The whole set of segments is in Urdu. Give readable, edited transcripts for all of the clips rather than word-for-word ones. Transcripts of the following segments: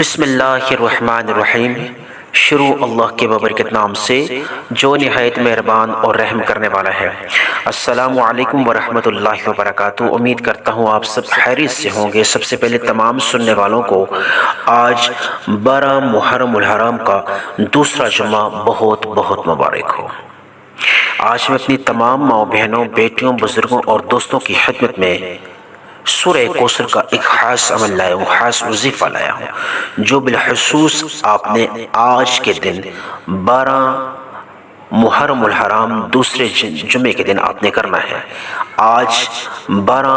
بسم اللہ الرحمن الرحیم۔ شروع اللہ کے بابرکت نام سے جو نہایت مہربان اور رحم کرنے والا ہے۔ السلام علیکم ورحمۃ اللہ وبرکاتہ۔ امید کرتا ہوں آپ سب خیریت سے ہوں گے۔ سب سے پہلے تمام سننے والوں کو آج 12 محرم الحرام کا دوسرا جمعہ بہت بہت مبارک ہو۔ آج میں اپنی تمام ماؤں بہنوں، بیٹیوں، بزرگوں اور دوستوں کی خدمت میں سورہ کوثر کا ایک خاص عمل لایا ہوں، خاص وظیفہ لایا ہوں، جو بالخصوص آپ نے آج کے دن 12 محرم الحرام دوسرے جمعے کے دن آپ نے کرنا ہے۔ آج 12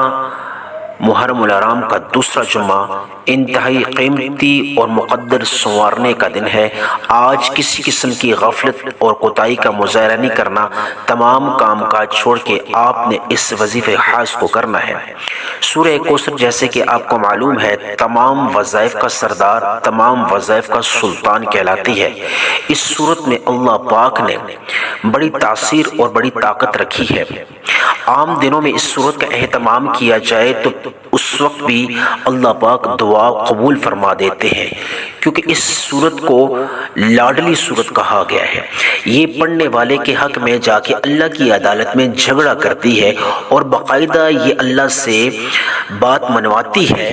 محرم الحرام کا دوسرا جمعہ انتہائی قیمتی اور مقدر سنوارنے کا دن ہے۔ آج کسی قسم کی غفلت اور کوتاہی کا مظاہرہ نہیں کرنا، تمام کام کاج چھوڑ کے آپ نے اس وظیفے خاص کو کرنا ہے۔ سورہ کوثر جیسے کہ آپ کو معلوم ہے تمام وظائف کا سردار، تمام وظائف کا سلطان کہلاتی ہے۔ اس سورت میں اللہ پاک نے بڑی تاثیر اور بڑی طاقت رکھی ہے۔ عام دنوں میں اس سورت کا اہتمام کیا جائے تو اس وقت بھی اللہ پاک دعا قبول فرما دیتے ہیں، کیونکہ اس سورت کو لاڈلی سورت کہا گیا ہے۔ یہ پڑھنے والے کے حق میں جا کے اللہ کی عدالت میں جھگڑا کرتی ہے اور باقاعدہ یہ اللہ سے بات منواتی ہے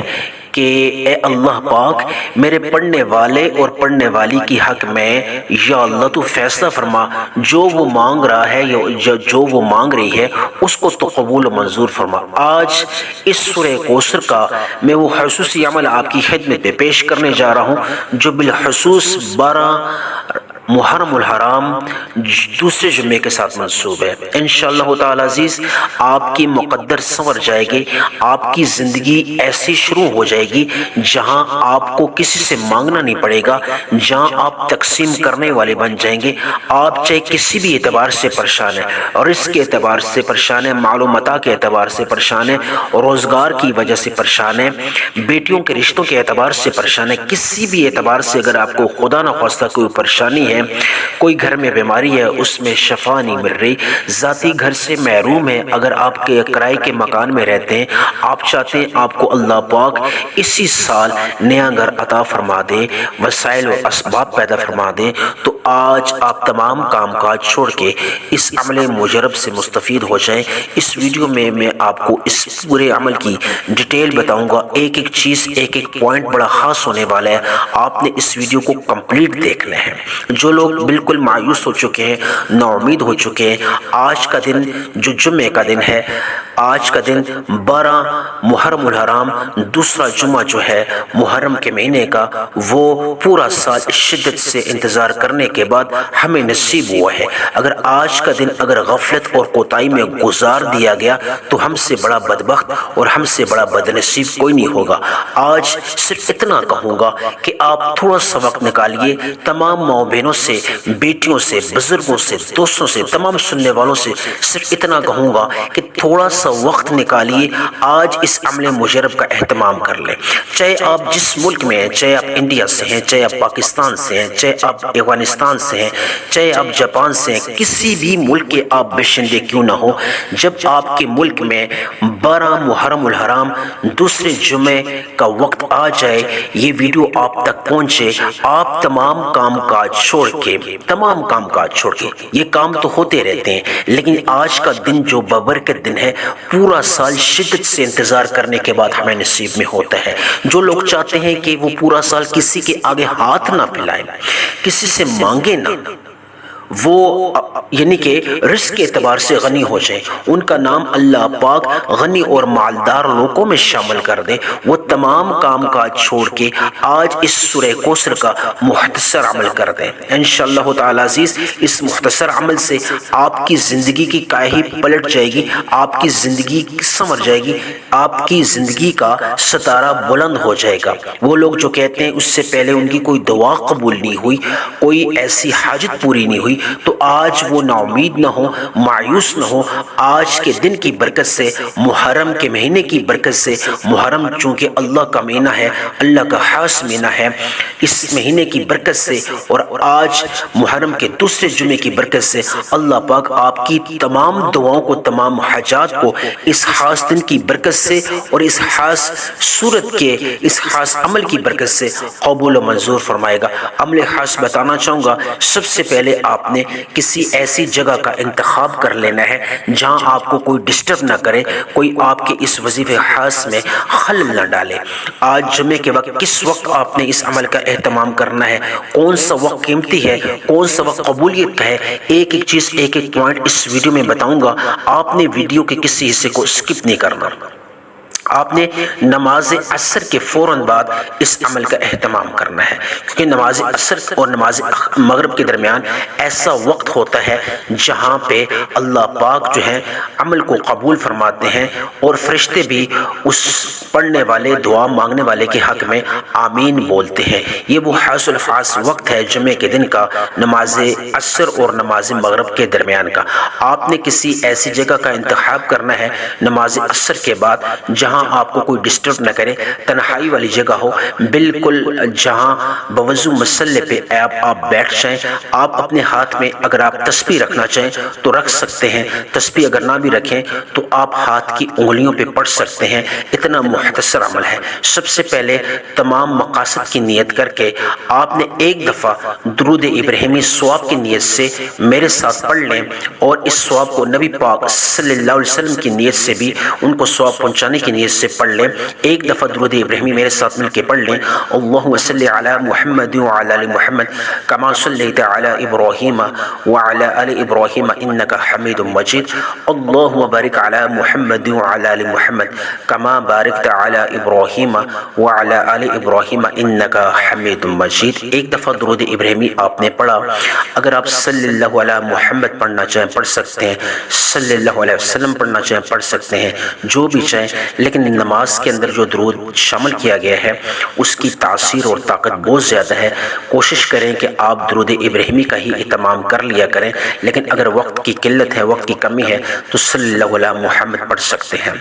کہ اے اللہ پاک، میرے پڑھنے والے اور پڑھنے والی کی حق میں یا اللہ تو فیصلہ فرما، جو وہ مانگ رہا ہے یا جو وہ مانگ رہی ہے اس کو تو قبول و منظور فرما۔ آج اس سورہ کوثر کا میں وہ خصوصی عمل آپ کی خدمت میں پیش کرنے جا رہا ہوں جو بالخصوص 12 محرم الحرام دوسرے جمعے کے ساتھ منسوب ہے۔ انشاءاللہ تعالی عزیز آپ کی مقدر سنور جائے گی، آپ کی زندگی ایسی شروع ہو جائے گی جہاں آپ کو کسی سے مانگنا نہیں پڑے گا، جہاں آپ تقسیم کرنے والے بن جائیں گے۔ آپ چاہے کسی بھی اعتبار سے پریشان ہیں، اور اس کے اعتبار سے پریشان ہیں، معلومات کے اعتبار سے پریشان ہیں، روزگار کی وجہ سے پریشان ہیں، بیٹیوں کے رشتوں کے اعتبار سے پریشان ہیں، کسی بھی اعتبار سے اگر آپ کو خدا نخواستہ کوئی پریشانی ہے، کوئی گھر میں بیماری ہے اس میں شفا نہیں مل رہی، ذاتی گھر سے محروم ہے، اگر آپ کے کرائے کے مکان میں رہتے ہیں، آپ چاہتے ہیں آپ کو اللہ پاک اسی سال نیا گھر عطا فرما دے، وسائل و اسباب پیدا فرما دے، تو آج آپ تمام کام کاج چھوڑ کے اس عمل مجرب سے مستفید ہو جائیں۔ اس ویڈیو میں میں آپ کو اس پورے عمل کی ڈیٹیل بتاؤں گا، ایک ایک چیز، ایک ایک پوائنٹ بڑا خاص ہونے والا ہے۔ آپ نے اس ویڈیو کو کمپلیٹ دیکھنا ہے۔ جو لوگ بالکل مایوس ہو چکے ہیں، نا امید ہو چکے ہیں، آج کا دن جو جمعے کا دن ہے، آج کا دن 12 محرم الحرام دوسرا جمعہ جو ہے محرم کے مہینے کا، وہ پورا سال شدت سے انتظار کرنے کے بعد ہمیں نصیب ہوا ہے۔ اگر آج کا دن اگر غفلت اور کوتاہی میں گزار دیا گیا تو ہم سے بڑا بدبخت اور ہم سے بڑا بدنصیب کوئی نہیں ہوگا۔ آج صرف اتنا کہوں گا کہ آپ تھوڑا سا وقت نکالیے، تمام ماؤں بہنوں سے، بیٹیوں سے، بزرگوں سے، دوستوں سے، تمام سننے والوں سے صرف اتنا کہوں گا کہ تھوڑا سا وقت نکالیے، آج اس عمل مجرب کا اہتمام کر لیں۔ چاہے آپ جس ملک میں ہیں، چاہے آپ انڈیا سے ہیں، چاہے آپ پاکستان سے ہیں، چاہے آپ افغانستان سے ہیں، چاہے آپ جاپان سے ہیں، کسی بھی ملک کے آپ باشندے کیوں نہ ہو، جب آپ کے ملک میں 12 محرم الحرام دوسرے جمعے کا وقت آ جائے، یہ ویڈیو آپ تک پہنچے، آپ تمام کام کاج چھوڑ کے، تمام کام کاج چھوڑ کے، یہ کام تو ہوتے رہتے ہیں لیکن آج کا دن جو ببرکت دن ہے، پورا سال شدت سے انتظار کرنے کے بعد ہمیں نصیب میں ہوتا ہے۔ جو لوگ چاہتے ہیں کہ وہ پورا سال کسی کے آگے ہاتھ نہ پھیلائیں، کسی سے مانگے نہ، وہ یعنی کہ رزق کے اعتبار سے غنی ہو جائیں، ان کا نام اللہ پاک غنی اور مالدار لوگوں میں شامل کر دے، وہ تمام کام کاج چھوڑ کے آج اس سورہ کوثر کا مختصر عمل کر دیں۔ انشاءاللہ تعالی عزیز اس مختصر عمل سے آپ کی زندگی کی کاہی پلٹ جائے گی، آپ کی زندگی سنور جائے گی، آپ کی زندگی کا ستارہ بلند ہو جائے گا۔ وہ لوگ جو کہتے ہیں اس سے پہلے ان کی کوئی دعا قبول نہیں ہوئی، کوئی ایسی حاجت پوری نہیں ہوئی، تو آج وہ نا امید نہ ہو، مایوس نہ ہو۔ آج کے دن کی برکت سے، محرم کے مہینے کی برکت سے، محرم چونکہ اللہ کا مہینہ ہے، اللہ کا خاص مہینہ ہے، اس مہینے کی برکت سے اور آج محرم کے دوسرے جمعے کی برکت سے اللہ پاک آپ کی تمام دعاؤں کو، تمام حاجات کو اس خاص دن کی برکت سے اور اس خاص صورت کے، اس خاص عمل کی برکت سے قبول و منظور فرمائے گا۔ عمل خاص بتانا چاہوں گا، سب سے پہلے آپ نے کسی ایسی جگہ کا انتخاب کر لینا ہے جہاں آپ کو کوئی ڈسٹرب نہ کرے، کوئی آپ کے اس وظیفے خاص میں خلل نہ ڈالے۔ آج جمعے کے وقت کس وقت آپ نے اس عمل کا اہتمام کرنا ہے، کون سا وقت قیمتی ہے، کون سا وقت قبولیت کا ہے، ایک ایک چیز، ایک ایک پوائنٹ اس ویڈیو میں بتاؤں گا۔ آپ نے ویڈیو کے کسی حصے کو اسکپ نہیں کرنا۔ آپ نے نماز عصر کے فوراً بعد اس عمل کا اہتمام کرنا ہے، کیونکہ نماز عصر اور نماز مغرب کے درمیان ایسا وقت ہوتا ہے جہاں پہ اللہ پاک جو ہے عمل کو قبول فرماتے ہیں اور فرشتے بھی اس پڑھنے والے، دعا مانگنے والے کے حق میں آمین بولتے ہیں۔ یہ وہ خاص الخاص وقت ہے جمعے کے دن کا، نماز عصر اور نماز مغرب کے درمیان کا۔ آپ نے کسی ایسی جگہ کا انتخاب کرنا ہے نماز عصر کے بعد جہاں آپ کو کوئی ڈسٹرب نہ کرے، تنہائی والی جگہ ہو، بالکل جہاں بوضو مسلح پہ آپ بیٹھ جائیں۔ آپ اپنے ہاتھ میں اگر آپ تسبیح رکھنا چاہیں تو رکھ سکتے ہیں، تسبیح اگر نہ بھی رکھیں تو آپ ہاتھ کی انگلیوں پہ پڑھ سکتے ہیں۔ اتنا مختصر عمل ہے۔ سب سے پہلے تمام مقاصد کی نیت کر کے آپ نے ایک دفعہ درود ابراہیمی ثواب کی نیت سے میرے ساتھ پڑھ لیں، اور اس ثواب کو نبی پاک صلی اللہ علیہ وسلم کی نیت سے بھی ان کو ثواب پہنچانے کی نیت سے پڑھ لیں۔ ایک دفعہ درود ابراہیمی میرے ساتھ مل کے پڑھ لیں۔ اللہم صلی علی محمد وعلی آل محمد کما صلیت علی ابراہیم وعلی آل ابراہیم انک حمید مجید۔ اللہم بارک علی محمد وعلی آل محمد کما بارکت علی ابراہیم وعلی آل ابراہیم انک حمید مجید۔ ایک دفعہ درود ابراہیمی آپ نے پڑھا۔ اگر آپ صلی اللہ علی محمد پڑھنا چاہیں پڑھ سکتے ہیں، صلی اللہ علیہ وسلم پڑھنا چاہیں پڑھ سکتے ہیں، جو بھی چاہیں، لیکن نماز کے اندر جو درود شامل کیا گیا ہے اس کی تاثیر اور طاقت بہت زیادہ ہے۔ کوشش کریں کہ آپ درود ابراہیمی کا ہی اہتمام کر لیا کریں، لیکن اگر وقت کی قلت ہے، وقت کی کمی ہے تو صلی اللہ علیہ محمد پڑھ سکتے ہیں۔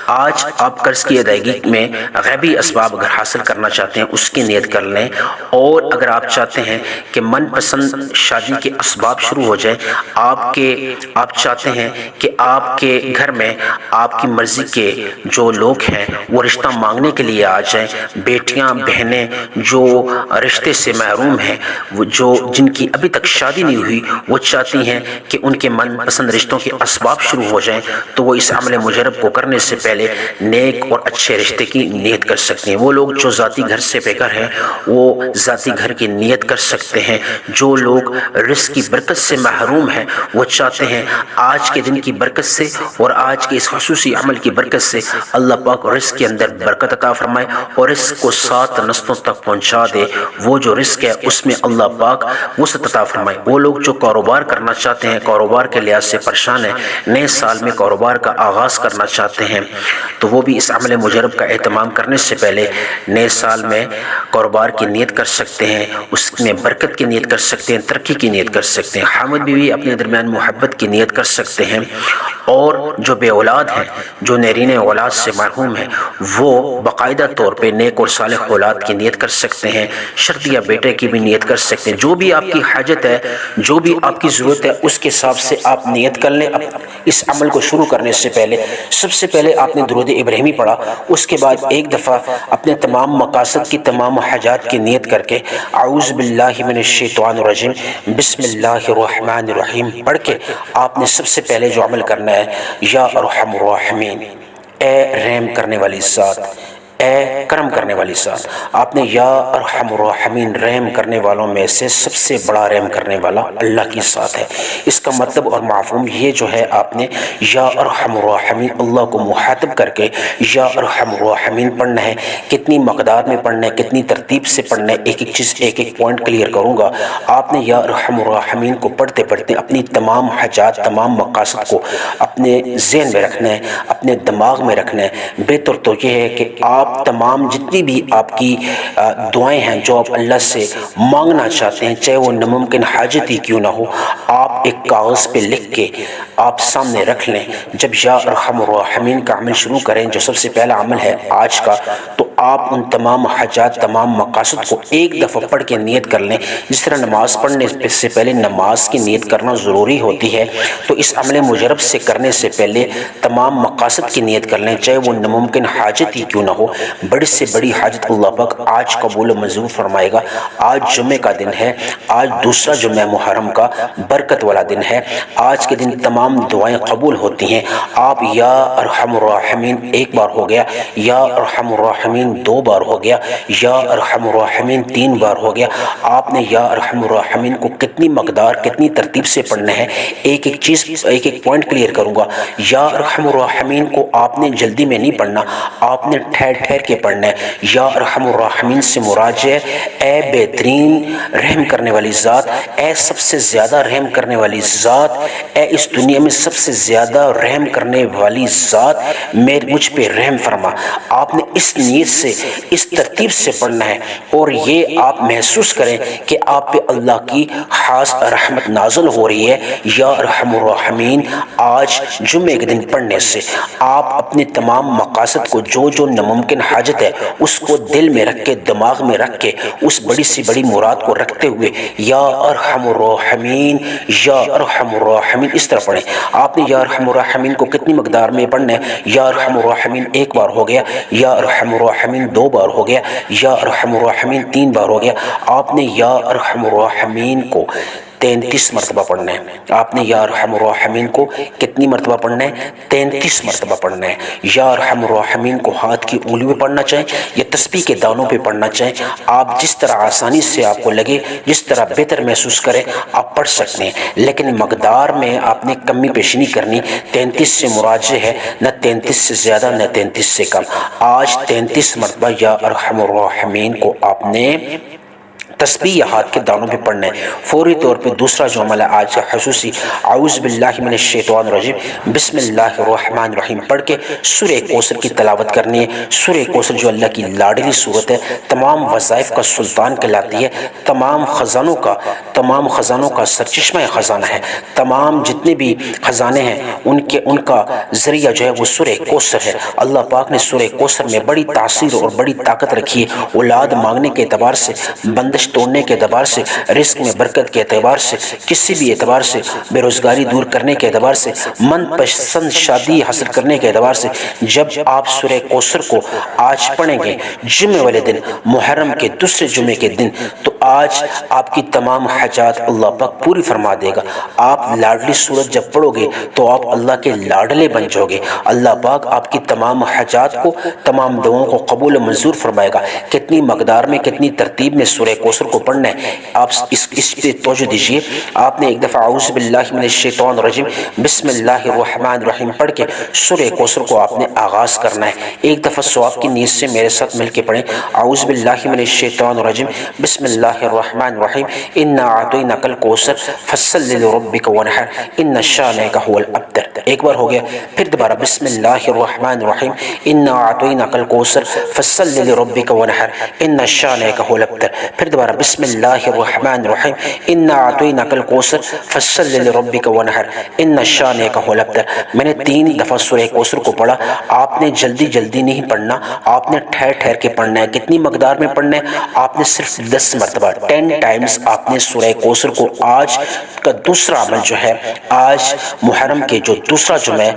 آج آپ قرض کی ادائیگی میں غیبی اسباب اگر حاصل کرنا چاہتے ہیں اس کی نیت کر لیں، اور اگر آپ چاہتے ہیں کہ من پسند شادی کے اسباب شروع ہو جائیں، آپ چاہتے ہیں کہ آپ کے گھر میں آپ کی مرضی کے جو لوگ ہیں وہ رشتہ مانگنے کے لیے آ جائیں، بیٹیاں بہنیں جو رشتے سے محروم ہیں، وہ جن کی ابھی تک شادی نہیں ہوئی، وہ چاہتی ہیں کہ ان کے من پسند رشتوں کے اسباب شروع ہو جائیں، تو وہ اس عمل مجرب کو کرنے سے پہلے نیک اور اچھے رشتے کی نیت کر سکتے ہیں۔ وہ لوگ جو ذاتی گھر سے بے گھر ہیں وہ ذاتی گھر کی نیت کر سکتے ہیں۔ جو لوگ رزق کی برکت سے محروم ہیں وہ چاہتے ہیں آج کے دن کی برکت سے اور آج کے اس خصوصی عمل کی برکت سے اللہ پاک رزق کے اندر برکت عطا فرمائے اور رزق کو 7 نسلوں تک پہنچا دے۔ وہ جو رزق ہے اس میں اللہ پاک وسعت عطا فرمائے۔ وہ لوگ جو کاروبار کرنا چاہتے ہیں، کاروبار کے لحاظ سے پریشان ہیں، نئے سال میں کاروبار کا آغاز کرنا چاہتے ہیں، تو وہ بھی اس عمل مجرب کا اہتمام کرنے سے پہلے نئے سال میں کاروبار کی نیت کر سکتے ہیں، اس میں برکت کی نیت کر سکتے ہیں، ترقی کی نیت کر سکتے ہیں، حامد بیوی اپنے درمیان محبت کی نیت کر سکتے ہیں، اور جو بے اولاد ہیں، جو نیرین اولاد سے محروم ہیں، وہ باقاعدہ طور پہ نیک اور صالح اولاد کی نیت کر سکتے ہیں، شرطیہ بیٹے کی بھی نیت کر سکتے ہیں۔ جو بھی آپ کی حاجت ہے، جو بھی آپ کی ضرورت ہے، اس کے حساب سے آپ نیت کر لیں۔ اس عمل کو شروع کرنے سے پہلے سب سے پہلے آپ نے درود ابراہیمی پڑھا، اس کے بعد ایک دفعہ اپنے تمام مقاصد کی، تمام حاجات کی نیت کر کے اعوذ باللہ من الشیطان الرجیم بسم اللہ الرحمن الرحیم پڑھ کے آپ نے سب سے پہلے جو عمل کرنا ہے، یا ارحم الراحمین، اے رحم کرنے والی ذات، اے کرم کرنے والی ذات۔ آپ نے یا ارحم الراحمین، رحم کرنے والوں میں سے سب سے بڑا رحم کرنے والا اللہ کی ذات ہے۔ اس کا مطلب اور مفہوم یہ جو ہے، آپ نے یا ارحم الراحمین اللہ کو مخاطب کر کے یا ارحم الراحمین پڑھنا ہے۔ کتنی مقدار میں پڑھنا ہے، کتنی ترتیب سے پڑھنا ہے، ایک ایک چیز، ایک ایک پوائنٹ کلیئر کروں گا۔ آپ نے یا ارحم الراحمین کو پڑھتے پڑھتے اپنی تمام حاجات، تمام مقاصد کو اپنے ذہن میں رکھنا ہے، اپنے دماغ میں رکھنا ہے۔ بہتر تو یہ ہے کہ آپ آپ تمام جتنی بھی آپ کی دعائیں ہیں جو آپ اللہ سے مانگنا چاہتے ہیں، چاہے وہ ناممکن حاجت ہی کیوں نہ ہو، آپ ایک کاغذ پہ لکھ کے آپ سامنے رکھ لیں۔ جب یا ارحم الراحمین کا عمل شروع کریں، جو سب سے پہلا عمل ہے آج کا، تو آپ ان تمام حاجات، تمام مقاصد کو ایک دفعہ پڑھ کے نیت کر لیں۔ جس طرح نماز پڑھنے سے پہلے نماز کی نیت کرنا ضروری ہوتی ہے، تو اس عمل مجرب سے کرنے سے پہلے تمام مقاصد کی نیت کر لیں، چاہے وہ ناممکن حاجت ہی کیوں نہ ہو۔ بڑی سے بڑی حاجت اللہ پاک آج قبول و منظور فرمائے گا۔ آج جمعے کا دن ہے، آج دوسرا جمعہ محرم کا برکت والا دن ہے۔ آج کے دن تمام دعائیں قبول ہوتی ہیں۔ آپ یا ارحم الراحمین ایک بار ہو گیا، یا ارحم الراحمین دو بار ہو گیا، یا ارحم الراحمین تین بار ہو گیا۔ آپ نے یا ارحم الراحمین کو کتنی مقدار، کتنی ترتیب سے پڑھنا ہے، ایک ایک چیز، ایک ایک پوائنٹ کلیئر کروں گا۔ یا ارحم الراحمین کو آپ نے جلدی میں نہیں پڑھنا، آپ نے ٹھہر ٹھہر کے پڑھنا ہے۔ یا ارحم الراحمین سے مراد ہے اے بہترین رحم کرنے والی ذات، اے سب سے زیادہ رحم کرنے والی ذات، اے اس دنیا میں سب سے زیادہ رحم کرنے والی ذات، مجھ پہ رحم فرما۔ آپ نے اس نیت سے، اس ترتیب سے پڑھنا ہے، اور یہ آپ محسوس کریں کہ آپ پہ اللہ کی خاص رحمت نازل ہو رہی ہے۔ یا ارحم الراحمین آج جمعے کے دن پڑھنے سے آپ اپنے تمام مقاصد کو، جو جو ناممکن حاجت ہے، اس کو دل میں رکھ کے، دماغ میں رکھ کے، اس بڑی سی بڑی مراد کو رکھتے ہوئے یا ارحم الراحمین، یا ارحم الراحمین اس طرح پڑھیں۔ آپ نے یا ارحم الراحمین کو کتنی مقدار میں پڑھنا ہے؟ یا ارحم الراحمین ایک بار ہو گیا، یا ارحم الراحمین دو بار ہو گیا، یا ارحم الراحمین تین بار ہو گیا۔ آپ نے یا ارحم الراحمین کو 33 مرتبہ پڑھنا ہے۔ آپ نے یا ارحم الراحمین کو کتنی مرتبہ پڑھنا ہے؟ 33 مرتبہ پڑھنا ہے۔ یا ارحم الراحمین کو ہاتھ کی انگلیوں پہ پڑھنا چاہیں یا تسبیح کے دانوں پہ پڑھنا چاہیں، آپ جس طرح آسانی سے آپ کو لگے، جس طرح بہتر محسوس کریں، آپ پڑھ سکتے ہیں، لیکن مقدار میں آپ نے کمی پیشی نہیں کرنی۔ 33 سے مراد ہے نہ 33 سے زیادہ نہ 33 سے کم۔ آج 33 مرتبہ یا ارحم الراحمین کو آپ نے تسبیح یا ہاتھ کے دانوں پہ پڑھنا ہے۔ فوری طور پہ دوسرا جو عمل ہے آج کا خصوصی، اعوذ باللہ من الشیطان الرجیم، بسم اللہ الرحمن الرحیم پڑھ کے سورہ کوثر کی تلاوت کرنی ہے۔ سورہ کوثر جو اللہ کی لاڈلی سورت ہے، تمام وظائف کا سلطان کہلاتی ہے، تمام خزانوں کا سرچشمہ خزانہ ہے۔ تمام جتنے بھی خزانے ہیں ان کا ذریعہ جو ہے وہ سورہ کوثر ہے۔ اللہ پاک نے سورہ کوثر میں بڑی تاثیر اور بڑی طاقت رکھی ہے۔ اولاد مانگنے کے اعتبار سے، بندش توڑنے کے اعتبار سے، رزق میں برکت کے اعتبار سے، کسی بھی اعتبار سے، بے روزگاری دور کرنے کے اعتبار سے، من پسند شادی حاصل کرنے کے اعتبار سے، جب آپ سورہ کوثر کو آج پڑھیں گے جمعے والے دن، محرم کے دوسرے جمعے کے دن، تو آج آپ کی تمام حاجات اللہ پاک پوری فرما دے گا۔ آپ لاڈلی سورت جب پڑھو گے تو آپ اللہ کے لاڈلے بن جاؤ گے۔ اللہ پاک آپ کی تمام حاجات کو، تمام دعاؤں کو قبول و منظور فرمائے گا۔ کتنی مقدار میں، کتنی ترتیب میں سورہ کوثر کو پڑھنا ہے، آپ اس پہ توجہ دیجیے۔ آپ نے ایک دفعہ اعوذ باللہ من الشیطان الرجیم بسم اللہ الرحمن الرحیم پڑھ کے سورہ کوثر کو آپ نے آغاز کرنا ہے۔ ایک دفعہ ثواب کی نیت سے میرے ساتھ مل کے پڑھیں، اعوذ باللہ من الشیطان الرجیم بسم اللہ الرحمن الرحیم انا اعطیناک الکوثر فصل لربک وانحر ان شانئک هو الابتر۔ ایک بار ہو گیا، پھر دوبارہ بسم اللہ الرحمن الرحیم انا اعطیناک الکوثر فصل لربک وانحر ان شانئک هو الابتر۔ پھر دوبارہ بسم اللہ الرحمن الرحیم انا اعطیناک الکوثر فصل لربک وانحر ان شانئک هو الابتر۔ میں نے 3 دفعہ سورہ کوثر کو پڑھا۔ آپ نے جلدی نہیں پڑھنا، آپ نے ٹھہر ٹھہر کے پڑھنا ہے۔ کتنی مقدار میں پڑھنا ہے؟ آپ نے صرف 10 مرتبہ 10 ٹائمز آپ نے سورہ کوثر کو، آج کا دوسرا عمل جو ہے، آج محرم کے جو دوسرا جمعہ ہے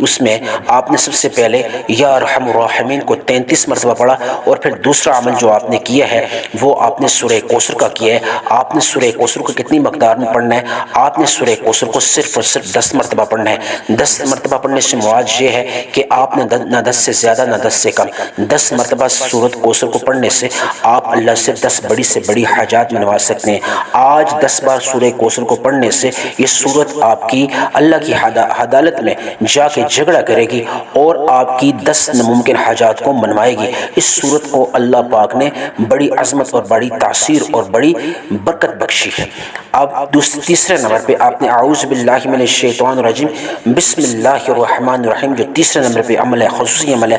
اس میں آپ نے سب سے پہلے یا ارحم الراحمین کو 33 مرتبہ پڑھا، اور پھر دوسرا عمل جو آپ نے کیا ہے وہ آپ نے سورہ کوثر کا کیا ہے۔ آپ نے سورہ کوثر کو کتنی مقدار میں پڑھنا ہے؟ آپ نے سورہ کوثر کو صرف اور صرف 10 مرتبہ پڑھنا ہے۔ 10 مرتبہ پڑھنے سے مراد یہ ہے کہ آپ نے نہ 10 سے زیادہ نہ 10 سے کم، 10 مرتبہ سورۃ کوثر کو پڑھنے سے آپ اللہ سے 10 بڑی بڑی سے بڑی حاجات میں نواز سکتے ہیں۔ آج 10 بار سورہ کوثر کو پڑھنے سے یہ سورت آپ کی اللہ کی عدالت میں جا کے جھگڑا کرے گی اور آپ کی 10 ناممکن حاجات کو منوائے گی۔ اس سورت کو اللہ پاک نے بڑی عظمت اور بڑی تاثیر اور بڑی برکت بخشی ہے۔ اب تیسرے نمبر پہ آپ نے اعوذ باللہ من الشیطان الرجیم بسم اللہ الرحمن الرحیم جو تیسرے نمبر پہ عمل ہے، خصوصی عمل ہے،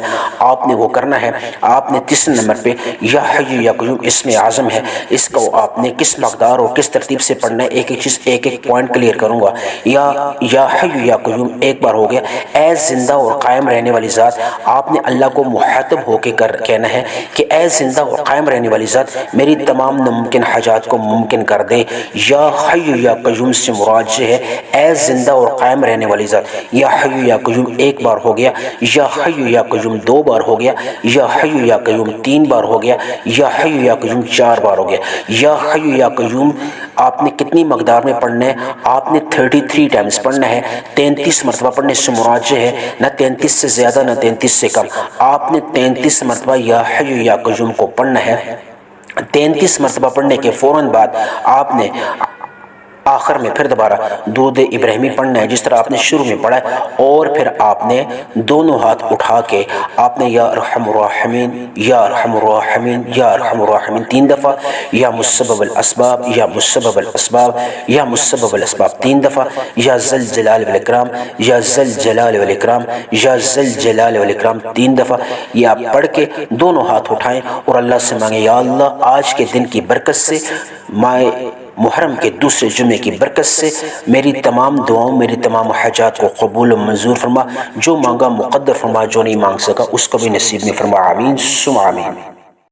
آپ نے وہ کرنا ہے۔ آپ نے تیسرے نمبر پہ یا حی یا قیوم اسم اعظم ہے، اس کو آپ نے کس مقدار اور کس ترتیب سے پڑھنا ہے، ایک ایک چیز ایک ایک پوائنٹ کلیئر کروں گا۔ یا حی یا قیوم ایک بار ہو گیا، اے زندہ اور قائم رہنے والی ذات، آپ نے اللہ کو مخاطب ہو کے کہنا ہے کہ اے زندہ اور قائم رہنے والی ذات میری تمام ناممکن حاجات کو ممکن کر دے۔ یا حی یا قیوم سے مراد ہے اے زندہ اور قائم رہنے والی ذات۔ یا حی یا قیوم ایک بار ہو گیا، یا حی یا قیوم 2 بار ہو گیا، یا حی یا قیوم 3 بار ہو گیا، یا حی یا قیوم 4 بار ہو گیا۔ یا حی یا قیوم آپ نے کتنی مقدار میں پڑھنا ہے؟ آپ نے 33 ٹائمز پڑھنا ہے۔ 33 مرتبہ پڑھنے سے مراد ہے نہ 33 سے زیادہ نہ 33 سے کم، آپ نے 33 مرتبہ یا حی یا قیوم کو پڑھنا ہے۔ 33 مرتبہ پڑھنے کے فوراً بعد آپ نے آخر میں پھر دوبارہ درود ابراہیمی پڑھنا ہے جس طرح آپ نے شروع میں پڑھا ہے، اور پھر آپ نے دونوں ہاتھ اٹھا کے آپ نے یا ارحم الراحمین یا ارحم الراحمین یا ارحم الراحمین 3 دفعہ، یا مسبب الاسباب یا مسبب الاسباب یا مسبب الاسباب 3 دفعہ، یا ذل جلال والاکرام یا ذل جلال والاکرام یا ذل جلال والاکرام 3 دفعہ، یہ آپ پڑھ کے دونوں ہاتھ اٹھائیں اور اللہ سے مانگیں یا اللہ آج کے دن کی برکت سے، ماہ محرم کے دوسرے جمعے کی برکت سے میری تمام دعاؤں میری تمام حاجات کو قبول و منظور فرما، جو مانگا مقدر فرما، جو نہیں مانگ سکا اس کو بھی نصیب میں فرما، آمین ثم آمین۔